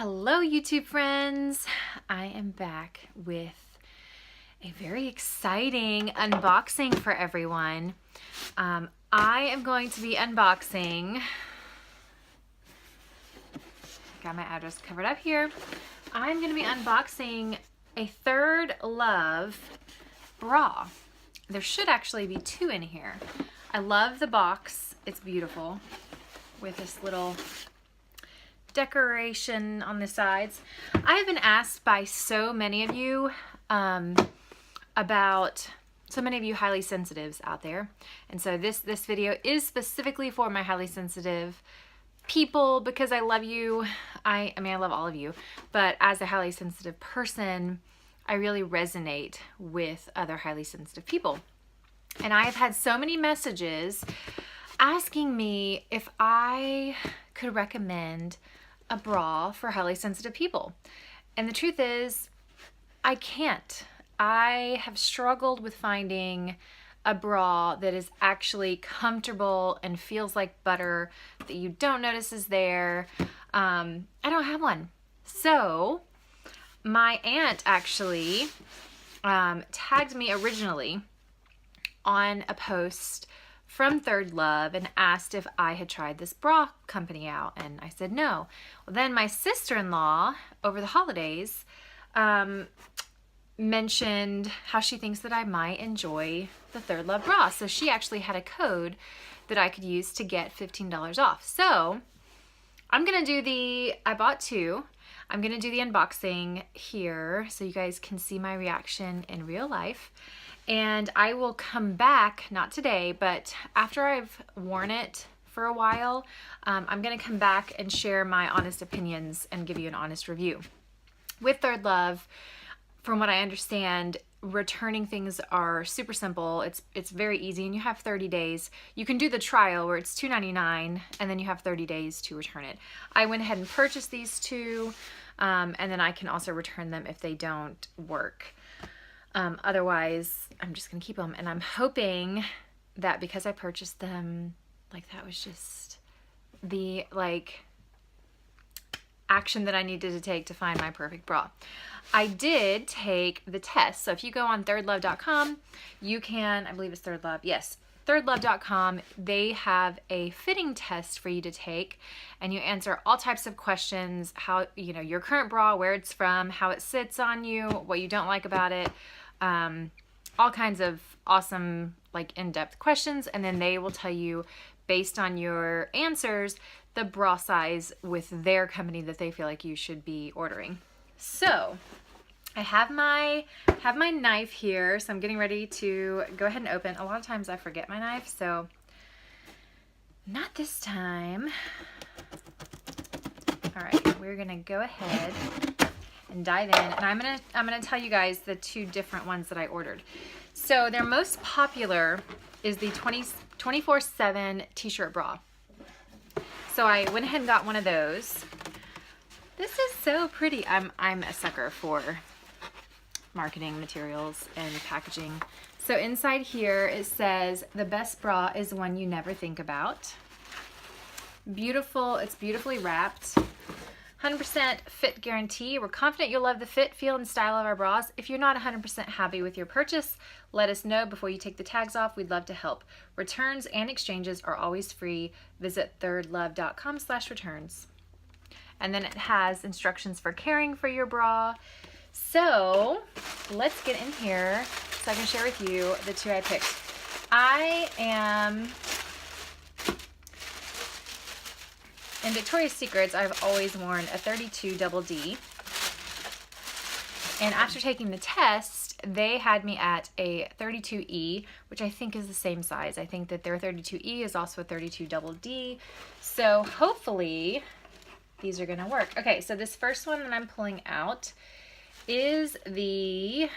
Hello YouTube friends, I am back with a very exciting unboxing for everyone. I am going to be unboxing, got my address covered up here. I'm going to be unboxing a Third Love bra. There should actually be two in here. I love the box, it's beautiful with this little decoration on the sides. I have been asked by so many of you about so many of you highly sensitives out there, and so this video is specifically for my highly sensitive people because I love you. I mean I love all of you, but as a highly sensitive person I really resonate with other highly sensitive people, and I have had so many messages asking me if I could recommend a bra for highly sensitive people. And the truth is, I can't. I have struggled with finding a bra that is actually comfortable and feels like butter, that you don't notice is there. I don't have one. So my aunt actually tagged me originally on a post from Third Love and asked if I had tried this bra company out, and I said no. Well, then my sister-in-law over the holidays mentioned how she thinks that I might enjoy the Third Love bra, so she actually had a code that I could use to get $15 off. So I'm gonna do I bought two. I'm gonna do the unboxing here so you guys can see my reaction in real life. And I will come back, not today, but after I've worn it for a while, I'm gonna come back and share my honest opinions and give you an honest review. With Third Love, from what I understand, returning things are super simple. It's very easy, and you have 30 days. You can do the trial where it's $2.99, and then you have 30 days to return it. I went ahead and purchased these two, and then I can also return them if they don't work. Otherwise, I'm just gonna keep them, and I'm hoping that because I purchased them, like that was just the action that I needed to take to find my perfect bra. I did take the test, so if you go on thirdlove.com, you can, I believe it's Third Love, yes, thirdlove.com, they have a fitting test for you to take, and you answer all types of questions, how, you know, your current bra, where it's from, how it sits on you, what you don't like about it, all kinds of awesome, like, in-depth questions, and then they will tell you, based on your answers, the bra size with their company that they feel like you should be ordering. So I have my knife here, so I'm getting ready to go ahead and open. A lot of times I forget my knife, so not this time. All right, we're gonna go ahead and dive in, and I'm gonna tell you guys the two different ones that I ordered. So their most popular is the 24/7 t-shirt bra. So I went ahead and got one of those. This is so pretty. I'm a sucker for marketing materials and packaging. So inside here it says, the best bra is one you never think about. Beautiful, it's beautifully wrapped. 100% fit guarantee. We're confident you'll love the fit, feel, and style of our bras. If you're not 100% happy with your purchase, let us know before you take the tags off. We'd love to help. Returns and exchanges are always free. Visit thirdlove.com/returns. And then it has instructions for caring for your bra. So let's get in here so I can share with you the two I picked. I am... In Victoria's Secrets, I've always worn a 32 double D. And after taking the test, they had me at a 32E, which I think is the same size. I think that their 32E is also a 32 double D. So hopefully these are gonna work. Okay, so this first one that I'm pulling out is the,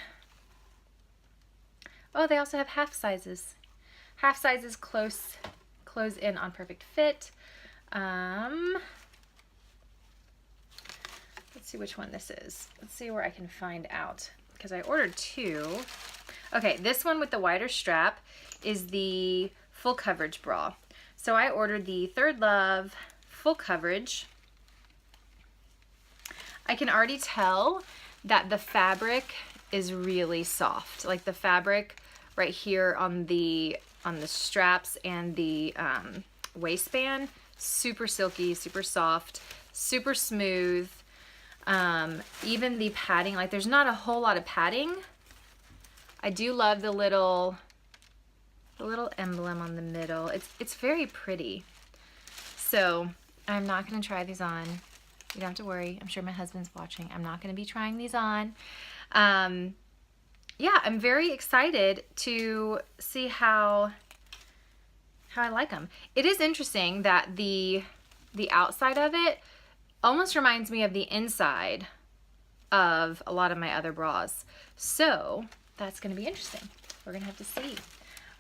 oh, they also have half sizes. Half sizes close in on perfect fit. Let's see which one this is. Let's see where I can find out, because I ordered two. Okay, this one with the wider strap is the full coverage bra. So I ordered the Third Love full coverage. I can already tell that the fabric is really soft. Like the fabric right here on the straps and the waistband, super silky, super soft, super smooth. Even the padding, like there's not a whole lot of padding. I do love the little emblem on the middle. It's very pretty. So I'm not gonna try these on. You don't have to worry. I'm sure my husband's watching. I'm not gonna be trying these on. Yeah, I'm very excited to see how I like them. It is interesting that the outside of it almost reminds me of the inside of a lot of my other bras. So that's gonna be interesting. We're gonna have to see.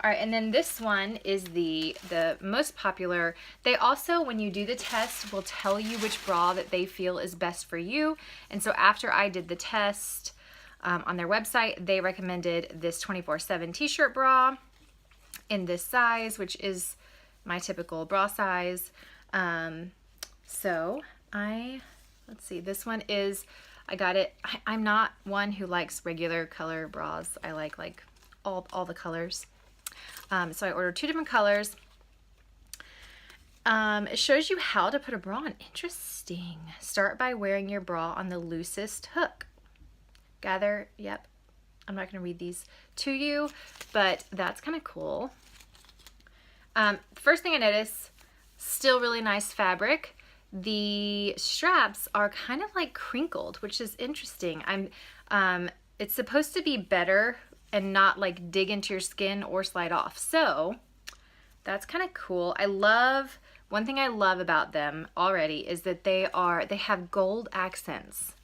All right, and then this one is the most popular. They also, when you do the test, will tell you which bra that they feel is best for you. And so after I did the test on their website, they recommended this 24/7 t-shirt bra in this size, which is my typical bra size. So let's see, this one is, I got it. I'm not one who likes regular color bras. I like all the colors. So I ordered 2 different colors. It shows you how to put a bra on. Interesting. Start by wearing your bra on the loosest hook. Gather, yep. I'm not going to read these to you, but that's kind of cool. First thing I noticed, still really nice fabric. The straps are kind of like crinkled, which is interesting. It's supposed to be better and not like dig into your skin or slide off. So that's kind of cool. One thing I love about them already is that they have gold accents.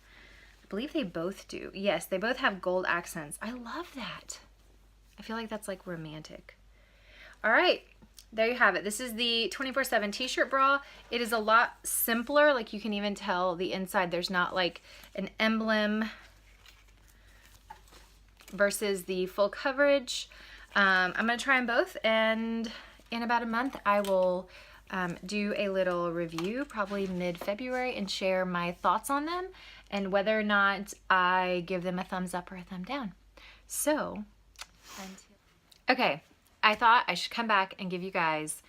I believe they both do. Yes, they both have gold accents. I love that. I feel like that's like romantic. All right, there you have it. This is the 24/7 t-shirt bra. It is a lot simpler. Like you can even tell the inside, there's not like an emblem versus the full coverage. I'm gonna try them both, and in about a month I will do a little review, probably mid-February, and share my thoughts on them and whether or not I give them a thumbs up or a thumb down. So, okay, I thought I should come back and give you guys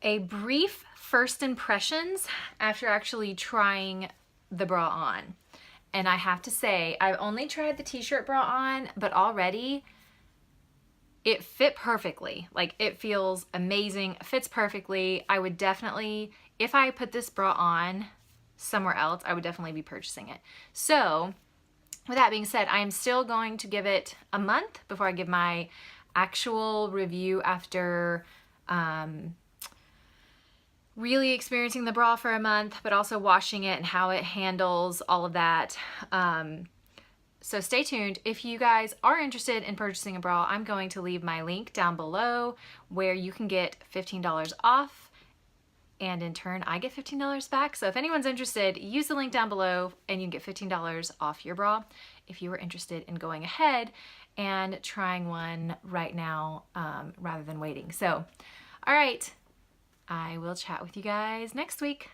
a brief first impressions after actually trying the bra on. And I have to say, I've only tried the t-shirt bra on, but already it fit perfectly. Like, it feels amazing, fits perfectly. I would definitely, if I put this bra on somewhere else, I would definitely be purchasing it. So with that being said, I am still going to give it a month before I give my actual review after really experiencing the bra for a month, but also washing it and how it handles all of that. So stay tuned. If you guys are interested in purchasing a bra, I'm going to leave my link down below where you can get $15 off, and in turn I get $15 back. So if anyone's interested, use the link down below and you can get $15 off your bra if you were interested in going ahead and trying one right now rather than waiting. So, all right, I will chat with you guys next week.